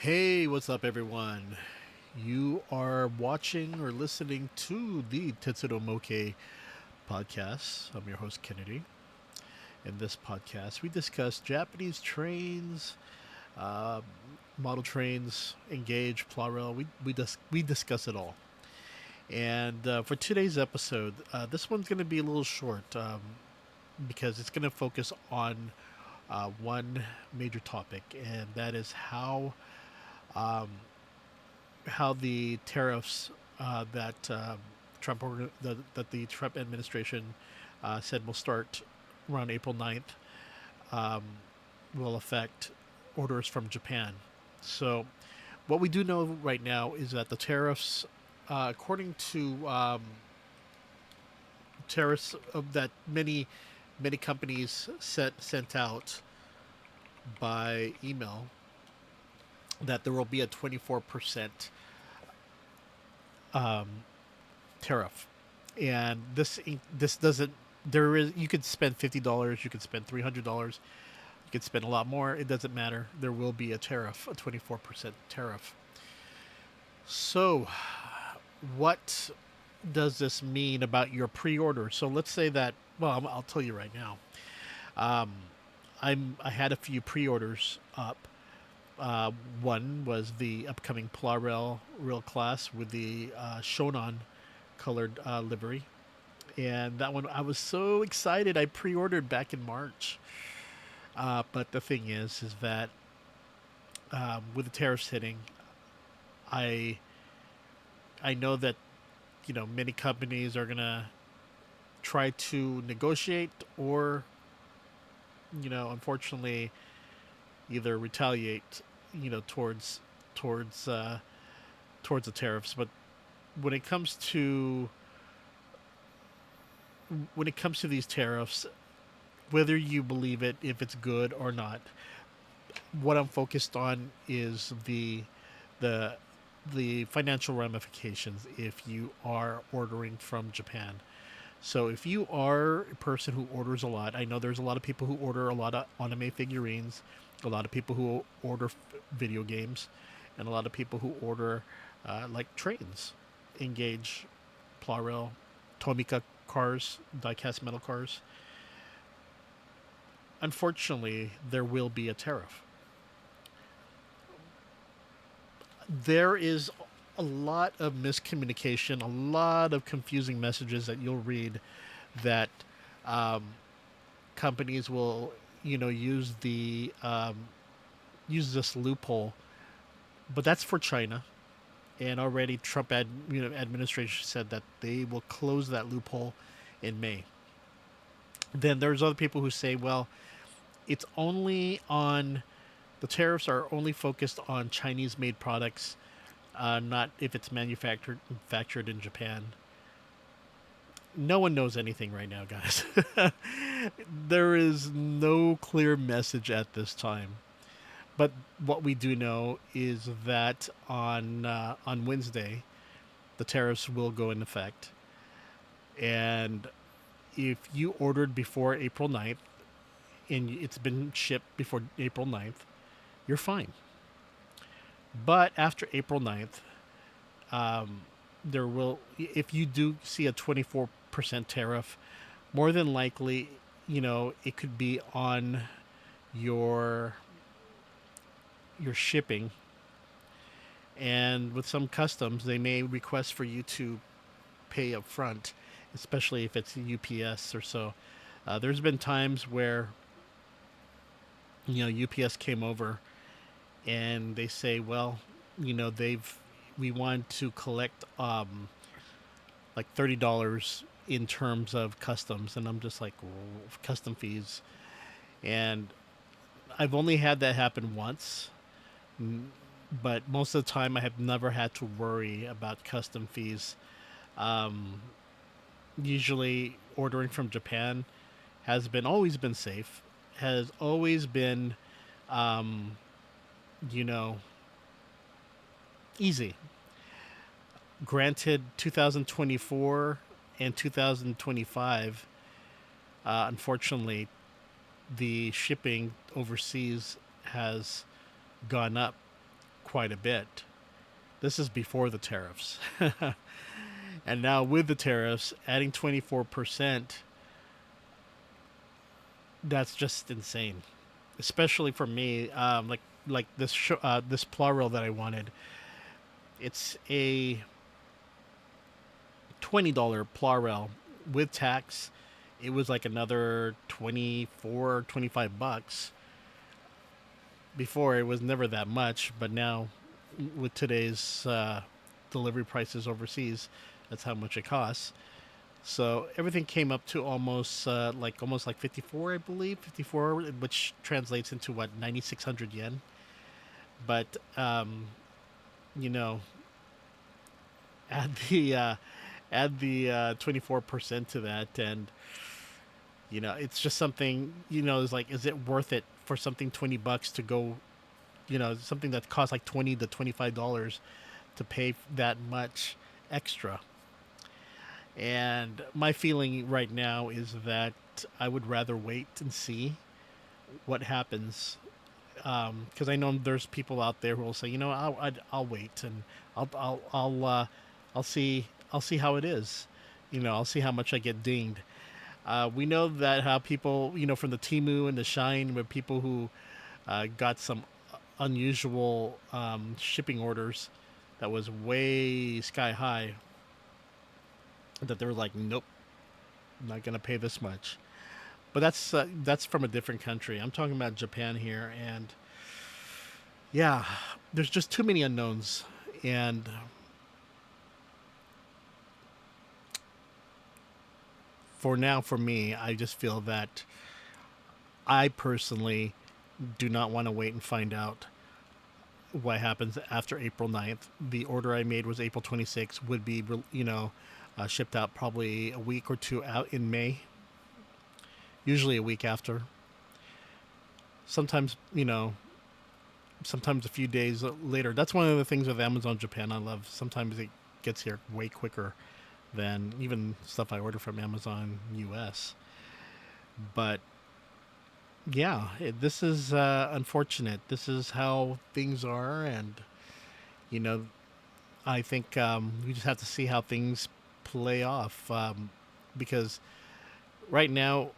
Hey, what's up, everyone? You are watching or listening to the Tetsudo Mokei Podcast. I'm your host, Kennedy. In this podcast, we discuss Japanese trains, uh, model trains, Engage, Plarail. We discuss it all. And for today's episode, this one's going to be a little short because it's going to focus on one major topic, and that is how the tariffs that that the Trump administration said will start around April 9th um, will affect orders from Japan. So, what we do know right now is that the tariffs, according to tariffs that many companies sent out by email, that there will be a 24% tariff, and this doesn't. There is you could spend $50, you could spend $300, you could spend a lot more. It doesn't matter. There will be a tariff, a 24% tariff. So, what does this mean about your pre-order? So let's say that. Well, I'll tell you right now. Um, I had a few pre-orders up. Uh, One was the upcoming Plarail Rail class with the Shonan colored livery, and that one I was so excited. I pre-ordered back in March, but the thing is that with the tariffs hitting, I I know that many companies are gonna try to negotiate or unfortunately either retaliate towards towards uh, towards the tariffs. But when it comes to these tariffs, whether you believe it, if it's good or not, what I'm focused on is the the financial ramifications if you are ordering from Japan. So if you are a person who orders a lot, I know there's a lot of people who order a lot of anime figurines, a lot of people who order video games, and a lot of people who order like trains, Engage, Plarail, Tomica cars, die-cast metal cars. Unfortunately, there will be a tariff. There is a lot of miscommunication, a lot of confusing messages that you'll read that um, companies will, use use this loophole, but that's for China. And already administration said that they will close that loophole in May. Then there's other people who say, well, it's only on the tariffs are only focused on Chinese made products, not if it's manufactured in Japan. No one knows anything right now, guys. There is no clear message at this time. But what we do know is that on Wednesday, the tariffs will go in effect. And if you ordered before April 9th and it's been shipped before April 9th, you're fine. But after April 9th, there will, if you do see a 24% tariff, more than likely, it could be on your shipping. And with some customs, they may request for you to pay up front, especially if it's UPS or so. There's been times where UPS came over and they say, well, we want to collect like $30 in terms of customs, and I'm just like, well, custom fees. And I've only had that happen once, but most of the time I have never had to worry about custom fees. Um, Usually ordering from Japan has been always been safe, has always been, um, you know, easy. Granted, 2024 and 2025, unfortunately, the shipping overseas has gone up quite a bit. This is before the tariffs. And now with the tariffs, adding 24%, that's just insane. Especially for me, like this plural that I wanted. It's a $20 plural with tax. It was like another 24, $25. Before it was never that much, but now with today's delivery prices overseas, that's how much it costs. So everything came up to almost like 54, I believe, 54, which translates into what, 9,600 yen. But you know, add the 24% to that, and it's just something. It's like, is it worth it for something $20 to go? Something that costs like $20 to $25 to pay that much extra. And my feeling right now is that I would rather wait and see what happens, because I know there's people out there who will say, I'll wait, and I'll see how it is. I'll see how much I get dinged. We know that how people, from the Timu and the Shine, were people who got some unusual shipping orders that was way sky high, that they were like, nope, I'm not gonna pay this much. But that's from a different country. I'm talking about Japan here, and yeah, there's just too many unknowns. And for now, for me, I just feel that I personally do not want to wait and find out what happens after April 9th. The order I made was April 26th, would be, shipped out probably a week or two out in May, usually a week after. Sometimes, sometimes a few days later. That's one of the things with Amazon Japan I love. Sometimes it gets here way quicker than even stuff I order from Amazon US. But yeah, this is unfortunate. This is how things are, and you know, I think we just have to see how things play off, because right now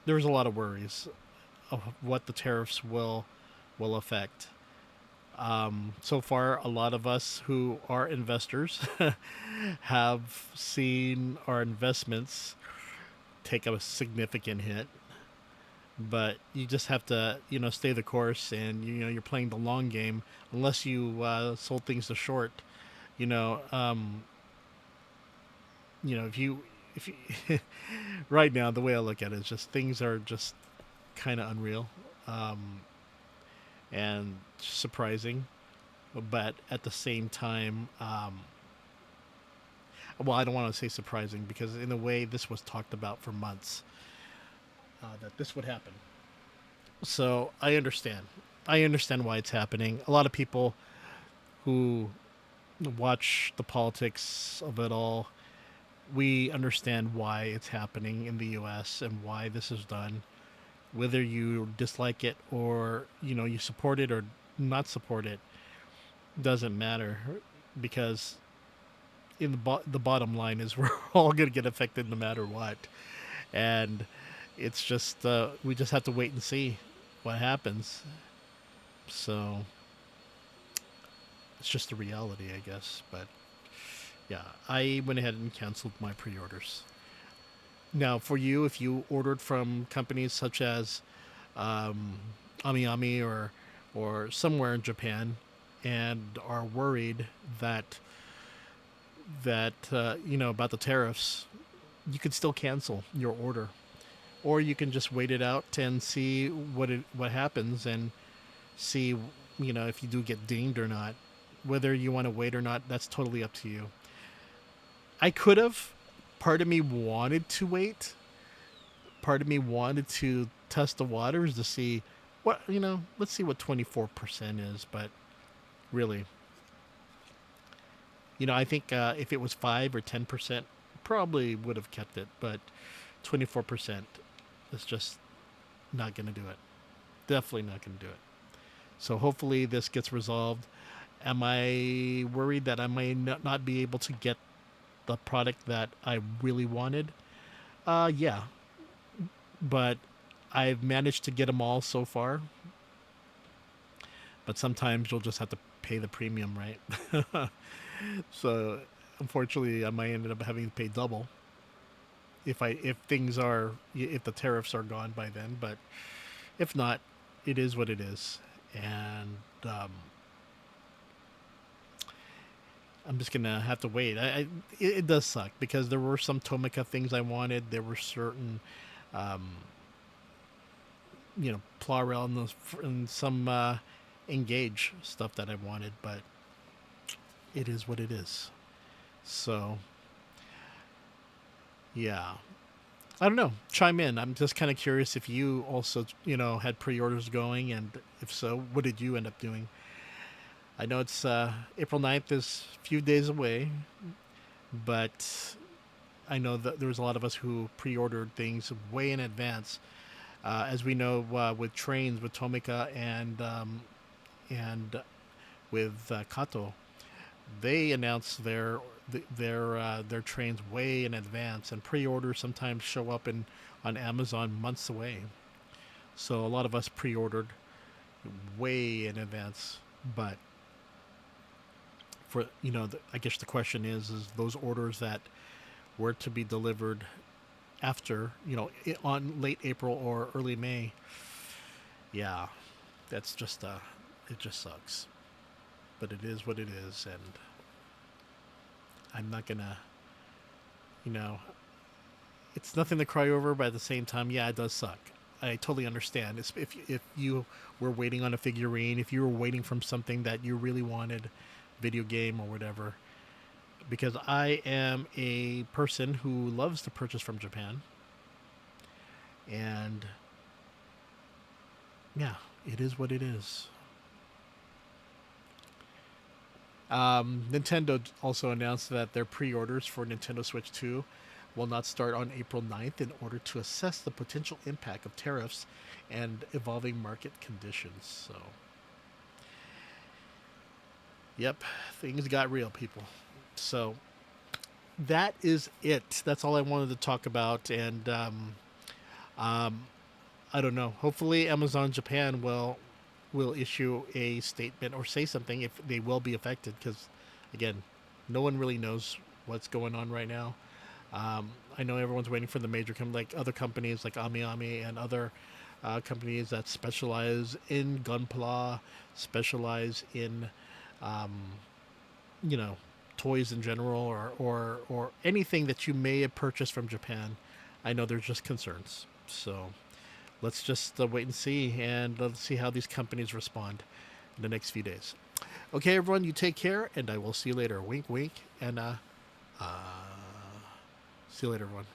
there's a lot of worries of what the tariffs will affect. So far, a lot of us who are investors have seen our investments take a significant hit. But you just have to, stay the course, and you're playing the long game. Unless you sold things to short, you know, um, if you right now, the way I look at it is just things are just kind of unreal, and surprising, but at the same time, well, I don't want to say surprising, because in a way this was talked about for months, that this would happen. So I understand. I understand why it's happening. A lot of people who watch the politics of it all, we understand why it's happening in the U.S. and why this is done. Whether you dislike it, or you support it or not support it, doesn't matter, because in the bottom line is we're all going to get affected no matter what, and it's just we just have to wait and see what happens. So it's just a reality, I guess. But yeah, I went ahead and canceled my pre-orders. Now, for you, if you ordered from companies such as um, AmiAmi, or somewhere in Japan, and are worried that about the tariffs, you could still cancel your order, or you can just wait it out and see what happens, and see if you do get dinged or not. Whether you want to wait or not, that's totally up to you. I could have. Part of me wanted to wait. Part of me wanted to test the waters to see what let's see what 24% is. But really, I think if it was 5 or 10%, probably would have kept it. But 24% is just not going to do it. Definitely not going to do it. So hopefully this gets resolved. Am I worried that I may not be able to get the product that I really wanted? Yeah, but I've managed to get them all so far. But sometimes you'll just have to pay the premium, right? So unfortunately, I might end up having to pay double if things are if the tariffs are gone by then. But if not, it is what it is, and I'm just gonna have to wait. It does suck because there were some Tomica things I wanted. There were certain, um, Plurel and some Engage stuff that I wanted, but it is what it is. So yeah, I don't know. Chime in. I'm just kind of curious if you also, had pre-orders going, and if so, what did you end up doing? I know it's April 9th is a few days away, but I know that there was a lot of us who pre-ordered things way in advance. As we know, with trains, with Tomica and with Kato, they announce their trains way in advance, and pre-orders sometimes show up on Amazon months away. So a lot of us pre-ordered way in advance, but for I guess the question is those orders that were to be delivered after on late April or early May. Yeah, that's just it just sucks, but it is what it is, and I'm not gonna you know it's nothing to cry over, but at the same time, yeah, it does suck. I totally understand. If you were waiting on a figurine, if you were waiting from something that you really wanted, video game or whatever, because I am a person who loves to purchase from Japan, and yeah, it is what it is. Nintendo also announced that their pre-orders for Nintendo Switch 2 will not start on April 9th in order to assess the potential impact of tariffs and evolving market conditions. So, yep, things got real, people. So, that is it. That's all I wanted to talk about. And um, I don't know. Hopefully, Amazon Japan will issue a statement or say something if they will be affected. Because again, no one really knows what's going on right now. I know everyone's waiting for the major like other companies like AmiAmi and other companies that specialize in gunpla, specialize in um, you know toys in general, or anything that you may have purchased from Japan. I know there's just concerns. So let's just wait and see, and let's see how these companies respond in the next few days. Okay, everyone, you take care, and I will see you later. Wink, wink, and see you later, everyone.